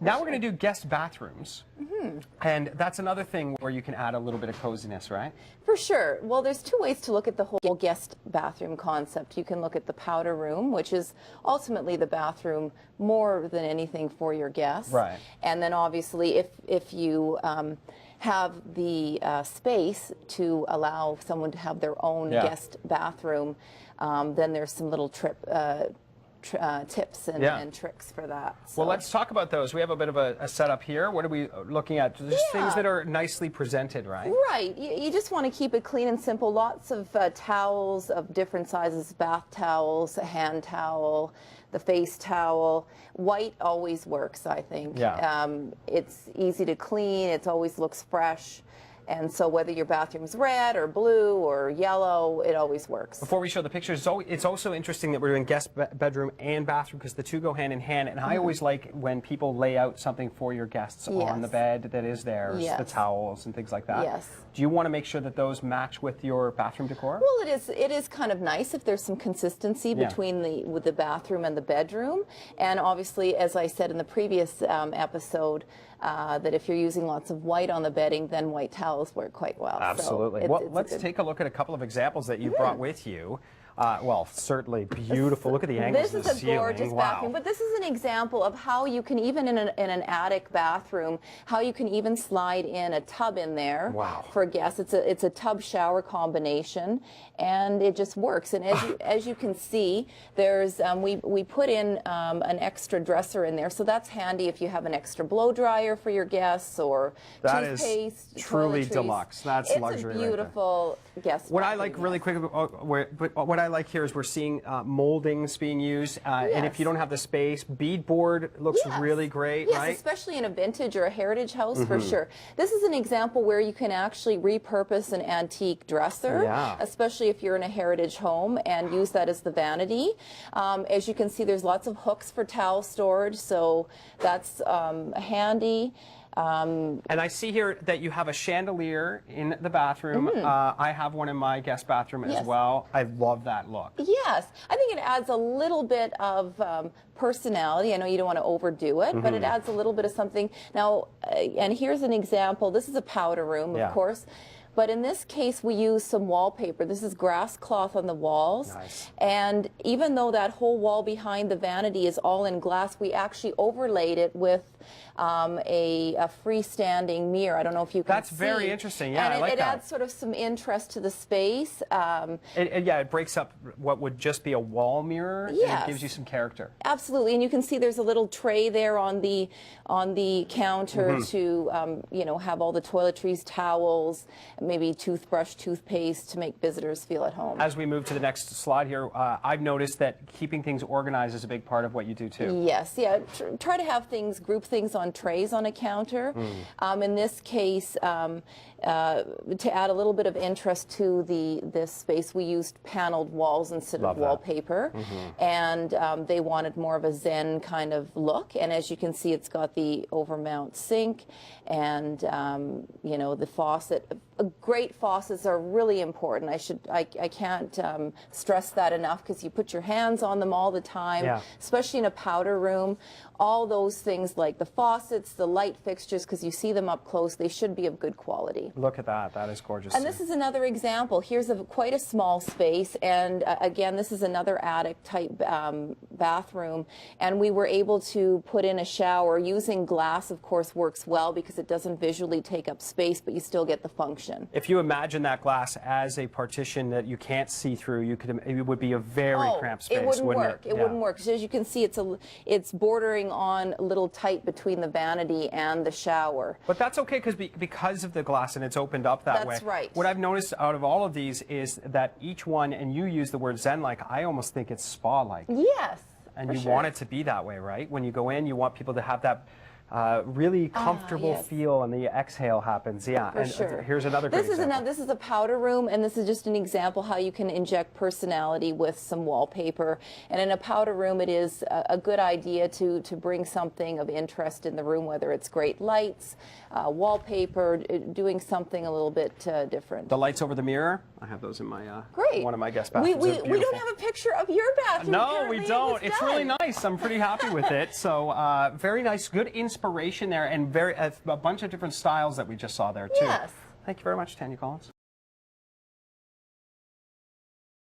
Now we're going to do guest bathrooms. And that's another thing where you can add a little bit of coziness, right? For sure. Well, there's two ways to look at the whole guest bathroom concept. You can look at the powder room, which is ultimately the bathroom more than anything for your guests. Right. And then obviously if you have the space to allow someone to have their own guest bathroom, then there's some little tips and tricks for that. So. Well, let's talk about those. We have a bit of a setup here. What are we looking at? Just things that are nicely presented, right? Right. You just want to keep it clean and simple. Lots of towels of different sizes, bath towels, a hand towel, the face towel. White always works, I think. Yeah. It's easy to clean. It always looks fresh. And so whether your bathroom's red or blue or yellow, it always works. Before we show the pictures, it's also interesting that we're doing guest bedroom and bathroom because the two go hand in hand. And I always like when people lay out something for your guests on the bed that is theirs, the towels and things like that. Yes. Do you want to make sure that those match with your bathroom decor? Well, it is kind of nice if there's some consistency between the bathroom and the bedroom. And obviously, as I said in the previous episode, that if you're using lots of white on the bedding, then white towels work quite well. Absolutely. So well, let's take a look at a couple of examples that you brought with you. Well, certainly beautiful. Look at the angles of the ceiling. This is a gorgeous bathroom, but this is an example of how you can, even in an attic bathroom, how you can even slide in a tub in there for guests. It's a tub shower combination, and it just works. And as you can see, there's we put in an extra dresser in there, so that's handy if you have an extra blow dryer for your guests or toothpaste. That is truly deluxe. That's luxury. It's a beautiful guest. What I like really quick, what I like here is we're seeing moldings being used, and if you don't have the space, beadboard looks really great, right? Yes, especially in a vintage or a heritage house, for sure. This is an example where you can actually repurpose an antique dresser, especially if you're in a heritage home, and use that as the vanity. As you can see, there's lots of hooks for towel storage, so that's handy. And I see here that you have a chandelier in the bathroom. I have one in my guest bathroom as well. I love that look. Yes, I think it adds a little bit of personality. I know you don't want to overdo it, but it adds a little bit of something. Now, and here's an example. This is a powder room, of course. But in this case, we use some wallpaper. This is grass cloth on the walls. Nice. And even though that whole wall behind the vanity is all in glass, we actually overlaid it with a freestanding mirror. I don't know if you can see. That's very interesting. Yeah, and I like it that. adds sort of some interest to the space. It breaks up what would just be a wall mirror. And it gives you some character. Absolutely, and you can see there's a little tray there on the counter to you know, have all the toiletries, towels, maybe toothbrush, toothpaste to make visitors feel at home. As we move to the next slide here, I've noticed that keeping things organized is a big part of what you do too. Yes, yeah. Try to have things, group things on trays on a counter. In this case, to add a little bit of interest to this space, we used paneled walls instead of wallpaper, and they wanted more of a Zen kind of look. And as you can see, it's got the overmount sink, and you know, the faucet. Great faucets are really important. I can't stress that enough, because you put your hands on them all the time, especially in a powder room. All those things like the faucets, the light fixtures, because you see them up close, they should be of good quality. Look at that. That is gorgeous. And this is another example. Here's quite a small space, and again, this is another attic type bathroom, and we were able to put in a shower using glass. Of course, works well because it doesn't visually take up space, but you still get the function. If you imagine that glass as a partition that you can't see through, it would be a very cramped space. It wouldn't work. It? It wouldn't work. So as you can see, it's bordering on a little tight between the vanity and the shower. But that's okay because of the glass, and it's opened up that way. That's right. What I've noticed out of all of these is that each one, and you use the word Zen-like, I almost think it's spa-like. Yes. And you want it to be that way, right? When you go in, you want people to have that really comfortable feel, and the exhale happens. Yeah, for and sure. Here's another great example. This is a powder room, and this is just an example how you can inject personality with some wallpaper. And in a powder room, it is a good idea to bring something of interest in the room, whether it's great lights, wallpaper, doing something a little bit different. The lights over the mirror? I have those in my Great. one of my guest bathrooms. We don't have a picture of your bathroom. No, Apparently we don't. It's done. really nice. I'm pretty happy with it. So very nice, good inspiration there, and a bunch of different styles that we just saw there too. Yes. Thank you very much, Tanya Collins.